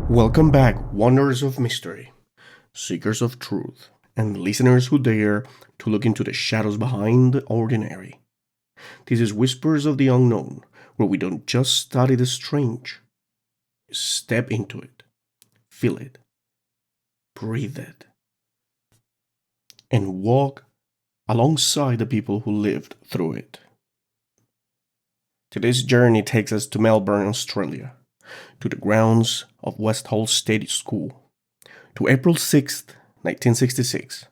Welcome back, wanderers of mystery, seekers of truth, and listeners who dare to look into the shadows behind the ordinary. This is Whispers of the Unknown, where we don't just study the strange, we step into it, feel it, breathe it, and walk alongside the people who lived through it. Today's journey takes us to Melbourne, Australia, to the grounds of Westall State School, to April 6th, 1966,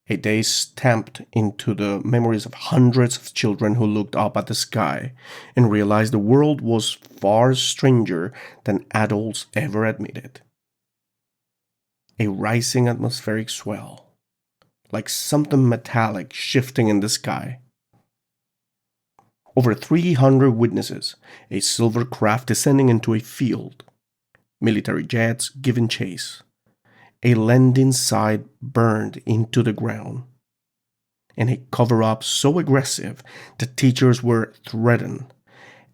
a day stamped into the memories of hundreds of children who looked up at the sky and realized the world was far stranger than adults ever admitted. A rising atmospheric swell, like something metallic shifting in the sky. Over 300 witnesses, a silver craft descending into a field, military jets giving chase, a landing site burned into the ground, and a cover-up so aggressive that teachers were threatened,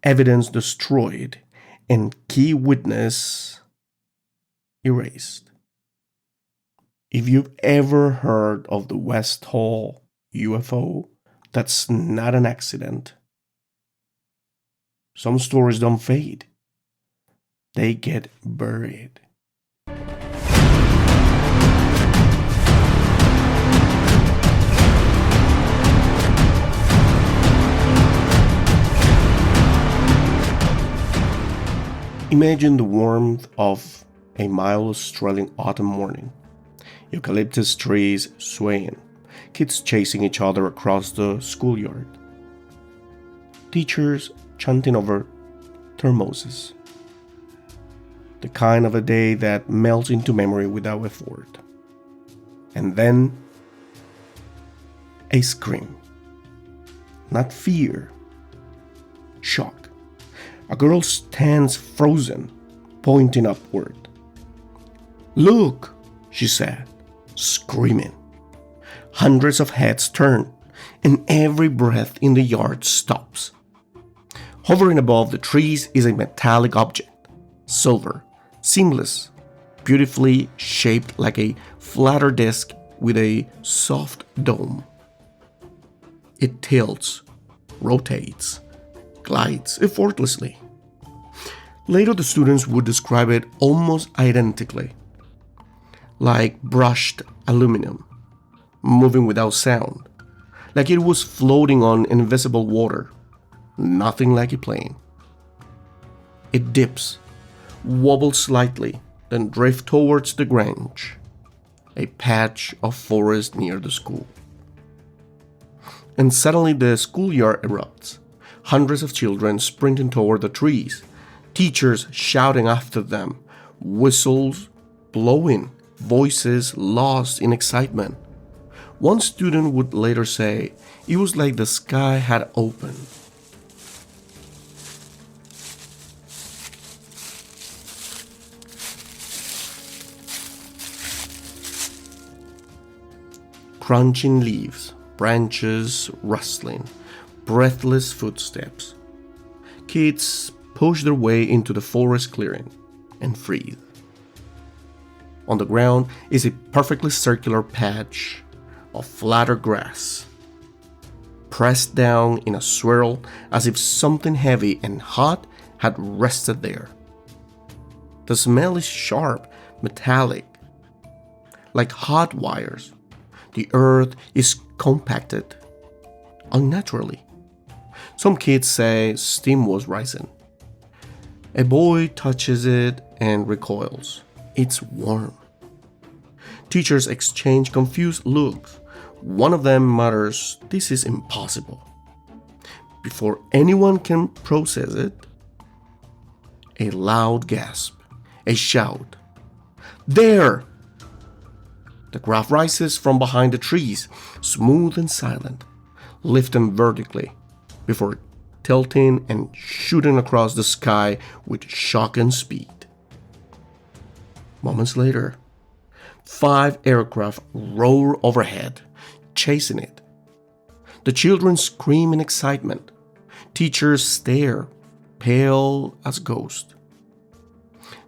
evidence destroyed, and key witness erased. If you've ever heard of the Westall UFO, that's not an accident. Some stories don't fade. They get buried. Imagine the warmth of a mild Australian autumn morning. Eucalyptus trees swaying, kids chasing each other across the schoolyard. Teachers chanting over thermoses. The kind of a day that melts into memory without effort. And then, a scream. Not fear. Shock. A girl stands frozen, pointing upward. "Look," she said, screaming. Hundreds of heads turn, and every breath in the yard stops. Hovering above the trees is a metallic object, silver, seamless, beautifully shaped like a flatter disc with a soft dome. It tilts, rotates, glides effortlessly. Later, the students would describe it almost identically, like brushed aluminum, moving without sound, like it was floating on invisible water. Nothing like a plane. It dips, wobbles slightly, then drifts towards the Grange, a patch of forest near the school. And suddenly the schoolyard erupts, hundreds of children sprinting toward the trees, teachers shouting after them, whistles blowing, voices lost in excitement. One student would later say, "It was like the sky had opened." Crunching leaves, branches rustling, breathless footsteps. Kids push their way into the forest clearing and freeze. On the ground is a perfectly circular patch of flatter grass, pressed down in a swirl as if something heavy and hot had rested there. The smell is sharp, metallic, like hot wires. The earth is compacted, unnaturally. Some kids say steam was rising. A boy touches it and recoils. It's warm. Teachers exchange confused looks. One of them mutters, "This is impossible." Before anyone can process it, a loud gasp, a shout. "There!" The craft rises from behind the trees, smooth and silent, lifting vertically, before tilting and shooting across the sky with shock and speed. Moments later, 5 aircraft roar overhead, chasing it. The children scream in excitement. Teachers stare, pale as ghosts.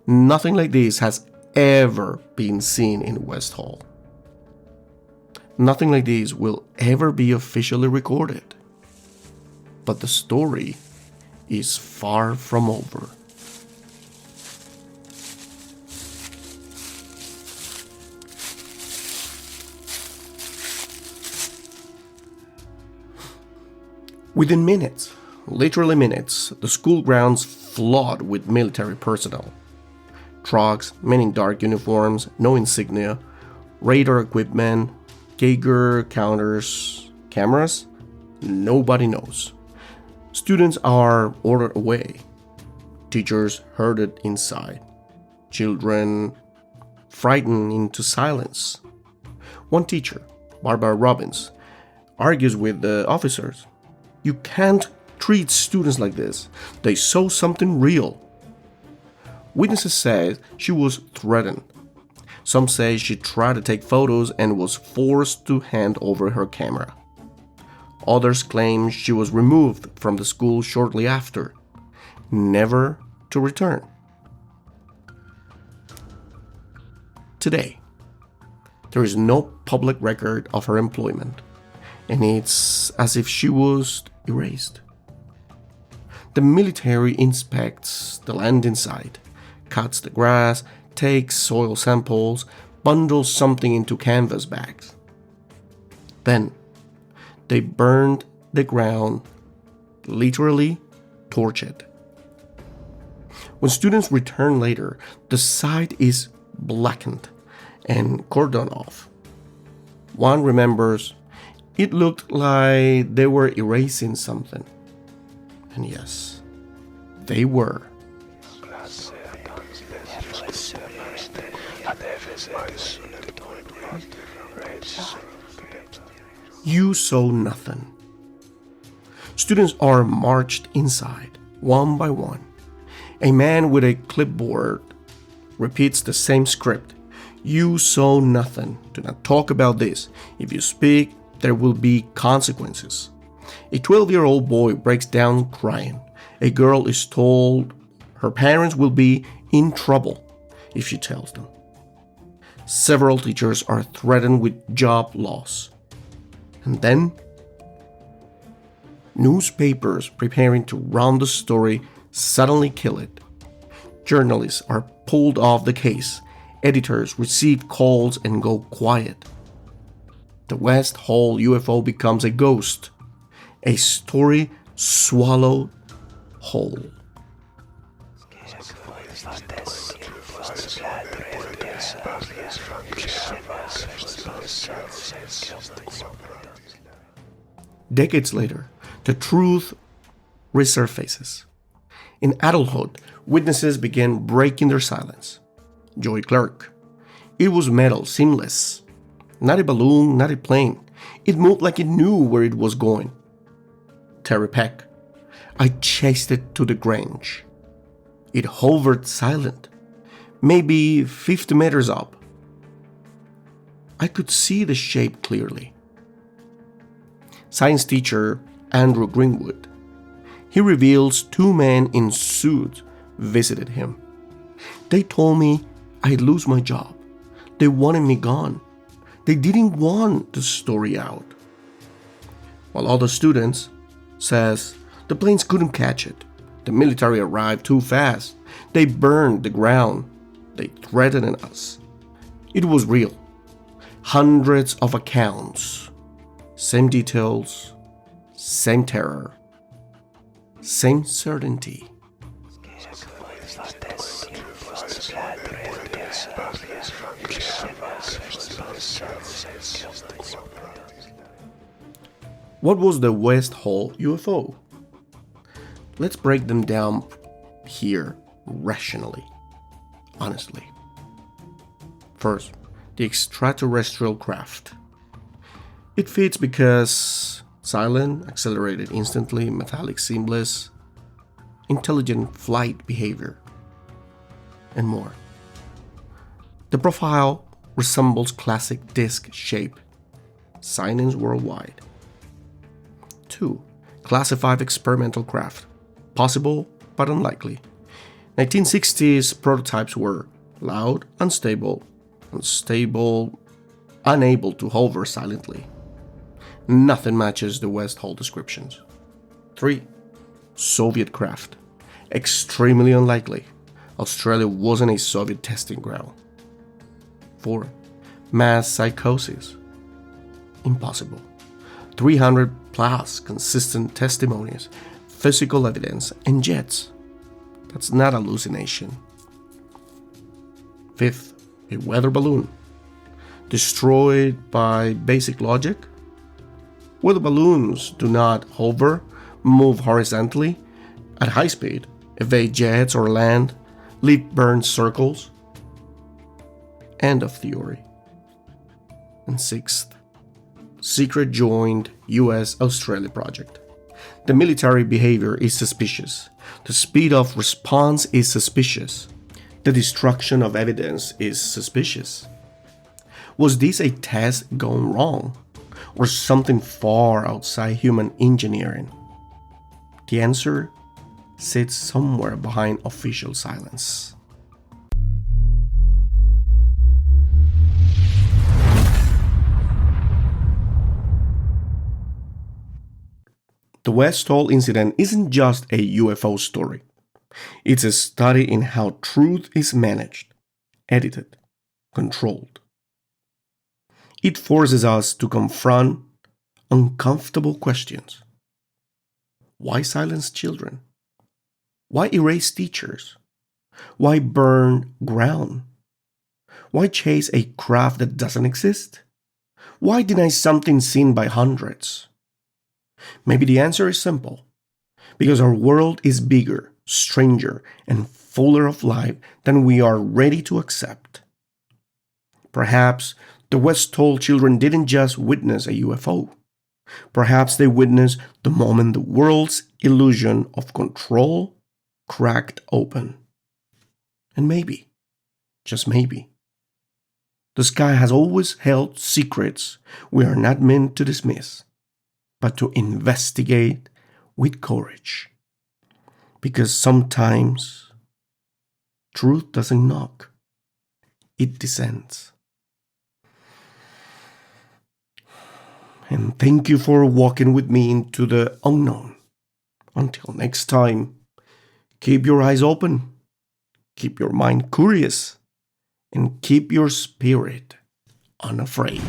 Nothing like this has ever been seen in Westall. Nothing like this will ever be officially recorded. But the story is far from over. Within minutes, literally minutes, the school grounds flood with military personnel. Trucks, men in dark uniforms, no insignia, radar equipment, Geiger counters, cameras, nobody knows. Students are ordered away. Teachers herded inside. Children frightened into silence. One teacher, Barbara Robbins, argues with the officers. You can't treat students like this. They saw something real. Witnesses say she was threatened. Some say she tried to take photos and was forced to hand over her camera. Others claim she was removed from the school shortly after, never to return. Today, there is no public record of her employment, and it's as if she was erased. The military inspects the land inside, cuts the grass, takes soil samples, bundles something into canvas bags. Then, they burned the ground, literally torch it. When students return later, the site is blackened and cordoned off. One remembers it looked like they were erasing something. And yes, they were. You saw nothing. Students are marched inside, one by one. A man with a clipboard repeats the same script. You saw nothing. Do not talk about this. If you speak, there will be consequences. A 12-year-old boy breaks down crying. A girl is told her parents will be in trouble if she tells them. Several teachers are threatened with job loss. And then, newspapers preparing to run the story suddenly kill it. Journalists are pulled off the case. Editors receive calls and go quiet. The Westall UFO becomes a ghost, a story swallowed whole. Decades later, the truth resurfaces. In adulthood, witnesses began breaking their silence. Joy Clark. It was metal, seamless. Not a balloon, not a plane. It moved like it knew where it was going. Terry Peck. I chased it to the Grange. It hovered silent, maybe 50 meters up. I could see the shape clearly. Science teacher Andrew Greenwood. He reveals 2 men in suits visited him. They told me I'd lose my job. They wanted me gone. They didn't want the story out. While other students says the planes couldn't catch it. The military arrived too fast. They burned the ground. They threatened us. It was real. Hundreds of accounts. Same details. Same terror. Same certainty. What was the Westall UFO? Let's break them down here rationally, honestly. First, the extraterrestrial craft. It fits because silent, accelerated instantly, metallic seamless, intelligent flight behavior, and more. The profile resembles classic disc shape, sightings worldwide. 2. Classified experimental craft, possible but unlikely. 1960s prototypes were loud, unstable, unable to hover silently. Nothing matches the Westall descriptions. 3. Soviet craft. Extremely unlikely. Australia wasn't a Soviet testing ground. 4. Mass psychosis. Impossible. 300 plus consistent testimonies, physical evidence, and jets. That's not hallucination. 5th, a weather balloon. Destroyed by basic logic? Weather balloons do not hover, move horizontally, at high speed, evade jets or land, leave burn circles. End of theory. And 6th, secret joint US-Australia project. The military behavior is suspicious. The speed of response is suspicious. The destruction of evidence is suspicious. Was this a test gone wrong, or something far outside human engineering? The answer sits somewhere behind official silence. The Westall incident isn't just a UFO story. It's a study in how truth is managed, edited, controlled. It forces us to confront uncomfortable questions. Why silence children? Why erase teachers? Why burn ground? Why chase a craft that doesn't exist? Why deny something seen by hundreds? Maybe the answer is simple. Because our world is bigger, stranger, and fuller of life than we are ready to accept. Perhaps the Westall children didn't just witness a UFO. Perhaps they witnessed the moment the world's illusion of control cracked open. And maybe, just maybe, the sky has always held secrets we are not meant to dismiss, but to investigate with courage. Because sometimes truth doesn't knock, it descends. And thank you for walking with me into the unknown. Until next time, keep your eyes open, keep your mind curious, and keep your spirit unafraid.